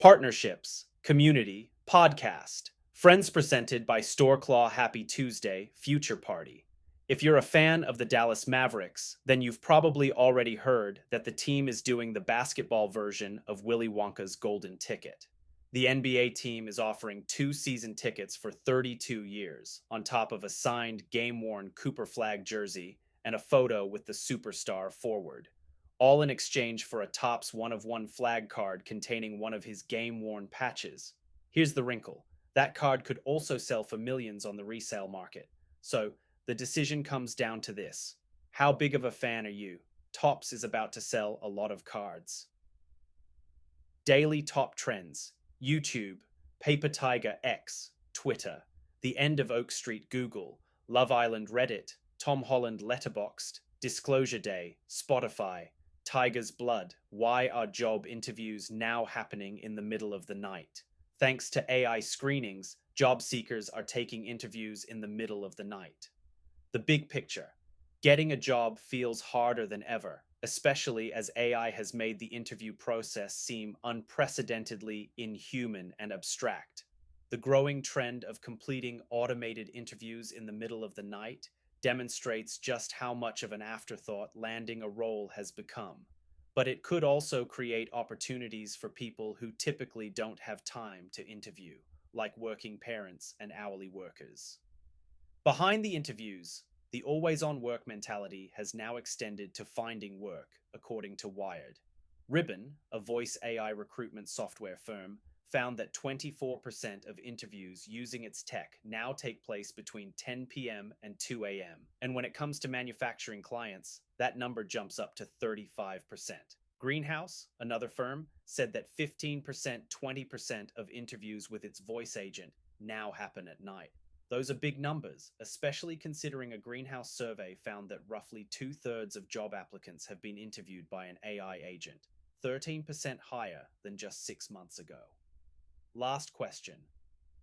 Partnerships, community, podcast, friends presented by Storeclaw Happy Tuesday, Future Party. If you're a fan of the Dallas Mavericks, then you've probably already heard that the team is doing the basketball version of Willy Wonka's Golden Ticket. The NBA team is offering two season tickets for 32 years, on top of a signed, game worn Cooper Flag jersey and a photo with the superstar forward, all in exchange for a Topps one of one flag card containing one of his game worn patches. Here's the wrinkle: that card could also sell for millions on the resale market. So, the decision comes down to this: how big of a fan are you? Topps is about to sell a lot of cards. Daily top trends: YouTube, Paper Tiger X, Twitter, The End of Oak Street Google, Love Island Reddit, Tom Holland Letterboxd, Disclosure Day, Spotify, Tiger's Blood. Why are job interviews now happening in the middle of the night? Thanks to AI screenings, job seekers are taking interviews in the middle of the night. The big picture: getting a job feels harder than ever, especially as AI has made the interview process seem unprecedentedly inhuman and abstract. The growing trend of completing automated interviews in the middle of the night demonstrates just how much of an afterthought landing a role has become. But it could also create opportunities for people who typically don't have time to interview, like working parents and hourly workers. Behind the interviews, the always on work mentality has now extended to finding work, according to Wired. Ribbon, a voice AI recruitment software firm, found that 24% of interviews using its tech now take place between 10 p.m. and 2 a.m. And when it comes to manufacturing clients, that number jumps up to 35%. Greenhouse, another firm, said that 15%, 20% of interviews with its voice agent now happen at night. Those are big numbers, especially considering a Greenhouse survey found that roughly two-thirds of job applicants have been interviewed by an AI agent, 13% higher than just 6 months ago. Last question: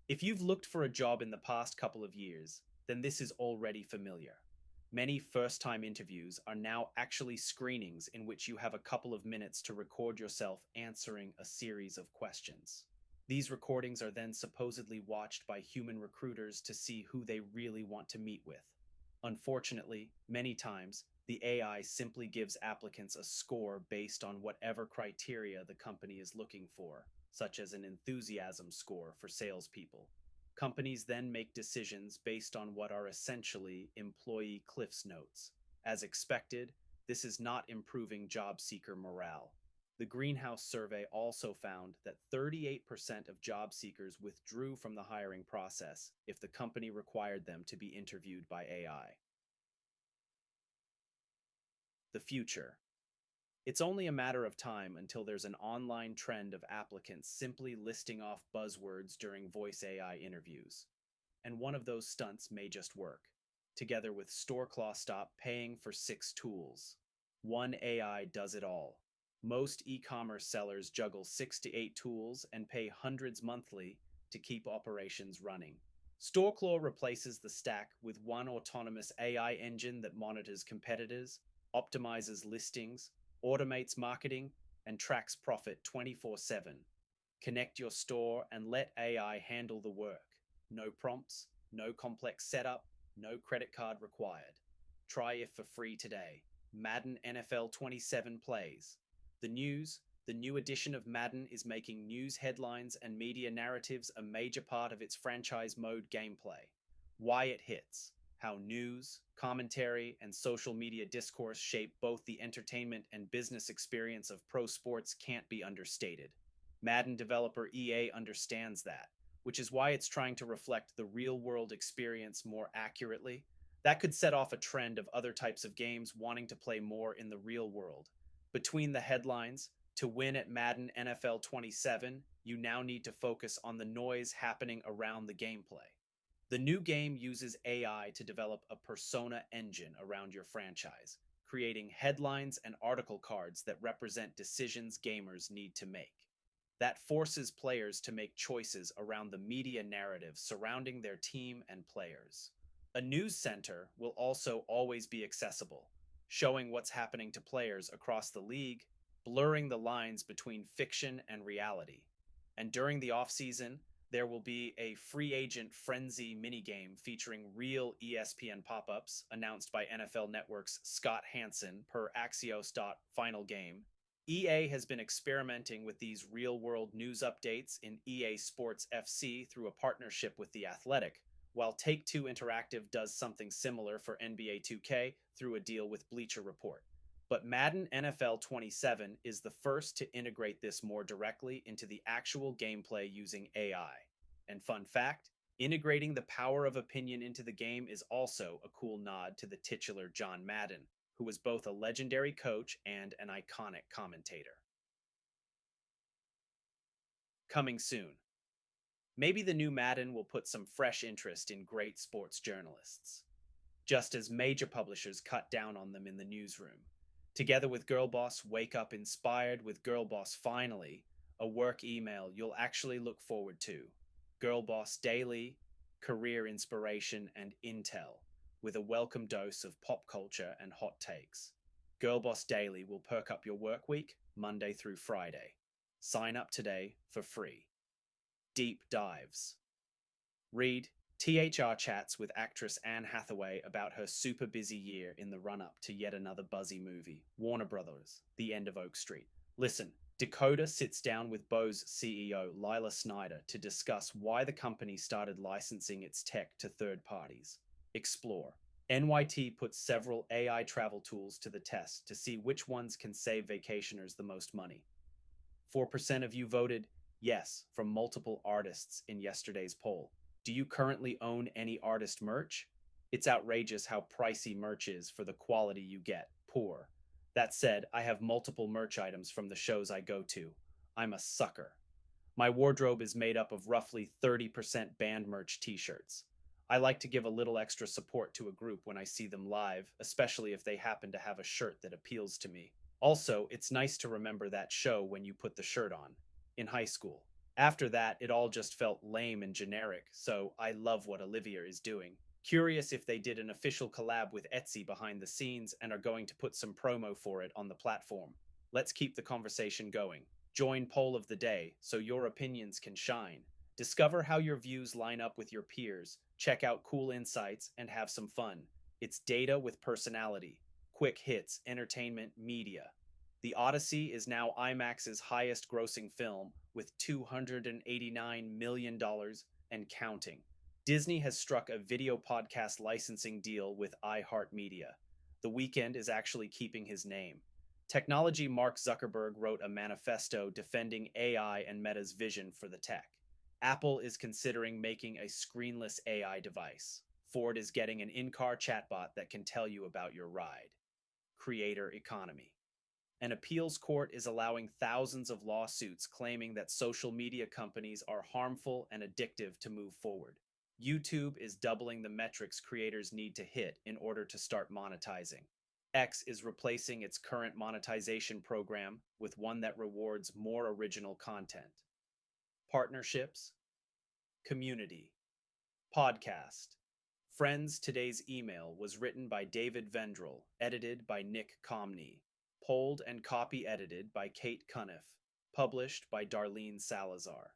if you've looked for a job in the past couple of years, then this is already familiar. Many first-time interviews are now actually screenings in which you have a couple of minutes to record yourself answering a series of questions. These recordings are then supposedly watched by human recruiters to see who they really want to meet with. Unfortunately, many times, the AI simply gives applicants a score based on whatever criteria the company is looking for, such as an enthusiasm score for salespeople. Companies then make decisions based on what are essentially employee Cliff's Notes. As expected, this is not improving job seeker morale. The Greenhouse survey also found that 38% of job seekers withdrew from the hiring process if the company required them to be interviewed by AI. The future: it's only a matter of time until there's an online trend of applicants simply listing off buzzwords during voice AI interviews. And one of those stunts may just work. Together with StoreClaw Stop paying for 6 tools. One AI does it all. Most e-commerce sellers juggle 6 to 8 tools and pay hundreds monthly to keep operations running. StoreClaw replaces the stack with one autonomous AI engine that monitors competitors, optimizes listings, automates marketing, and tracks profit 24/7. Connect your store and let AI handle the work. No prompts, no complex setup, no credit card required. Try it for free today. Madden NFL 27 plays. The new edition of Madden is making news headlines and media narratives a major part of its franchise mode gameplay. Why it hits: how news, commentary, and social media discourse shape both the entertainment and business experience of pro sports can't be understated. Madden developer EA understands that, which is why it's trying to reflect the real-world experience more accurately. That could set off a trend of other types of games wanting to play more in the real world. Between the headlines, to win at Madden NFL 27, you now need to focus on the noise happening around the gameplay. The new game uses AI to develop a persona engine around your franchise, creating headlines and article cards that represent decisions gamers need to make. That forces players to make choices around the media narrative surrounding their team and players. A news center will also always be accessible, showing what's happening to players across the league, blurring the lines between fiction and reality. And during the offseason, there will be a free agent frenzy minigame featuring real ESPN pop ups announced by NFL Network's Scott Hansen per Axios. Final game. EA has been experimenting with these real world news updates in EA Sports FC through a partnership with The Athletic, while Take Two Interactive does something similar for NBA 2K through a deal with Bleacher Report. But Madden NFL 27 is the first to integrate this more directly into the actual gameplay using AI. And fun fact, integrating the power of opinion into the game is also a cool nod to the titular John Madden, who was both a legendary coach and an iconic commentator. Coming soon. Maybe the new Madden will put some fresh interest in great sports journalists, just as major publishers cut down on them in the newsroom. Together with Girlboss, wake up inspired with Girlboss finally, a work email you'll actually look forward to. Girlboss Daily, career inspiration and intel, with a welcome dose of pop culture and hot takes. Girlboss Daily will perk up your work week, Monday through Friday. Sign up today for free. Deep dives. Read THR chats with actress Anne Hathaway about her super busy year in the run-up to yet another buzzy movie, Warner Brothers, The End of Oak Street. Listen, Dakota sits down with Bose CEO Lila Snyder to discuss why the company started licensing its tech to third parties. Explore. NYT puts several AI travel tools to the test to see which ones can save vacationers the most money. 4% of you voted yes from multiple artists in yesterday's poll. Do you currently own any artist merch? It's outrageous how pricey merch is for the quality you get. Poor. That said, I have multiple merch items from the shows I go to. I'm a sucker. My wardrobe is made up of roughly 30% band merch t-shirts. I like to give a little extra support to a group when I see them live, especially if they happen to have a shirt that appeals to me. Also, it's nice to remember that show when you put the shirt on. In high school. After that, it all just felt lame and generic, so I love what Olivia is doing. Curious if they did an official collab with Etsy behind the scenes and are going to put some promo for it on the platform. Let's keep the conversation going. Join Poll of the Day so your opinions can shine. Discover how your views line up with your peers, check out cool insights, and have some fun. It's data with personality. Quick hits, entertainment, media. The Odyssey is now IMAX's highest grossing film with $289 million and counting. Disney has struck a video podcast licensing deal with iHeartMedia. The Weeknd is actually keeping his name. Technology Mark Zuckerberg wrote a manifesto defending AI and Meta's vision for the tech. Apple is considering making a screenless AI device. Ford is getting an in-car chatbot that can tell you about your ride. Creator economy. An appeals court is allowing thousands of lawsuits claiming that social media companies are harmful and addictive to move forward. YouTube is doubling the metrics creators need to hit in order to start monetizing. X is replacing its current monetization program with one that rewards more original content. Partnerships, community, podcast. Friends, today's email was written by David Vendrell, edited by Nick Comney, polled and copy edited by Kate Cuniff, published by Darlene Salazar.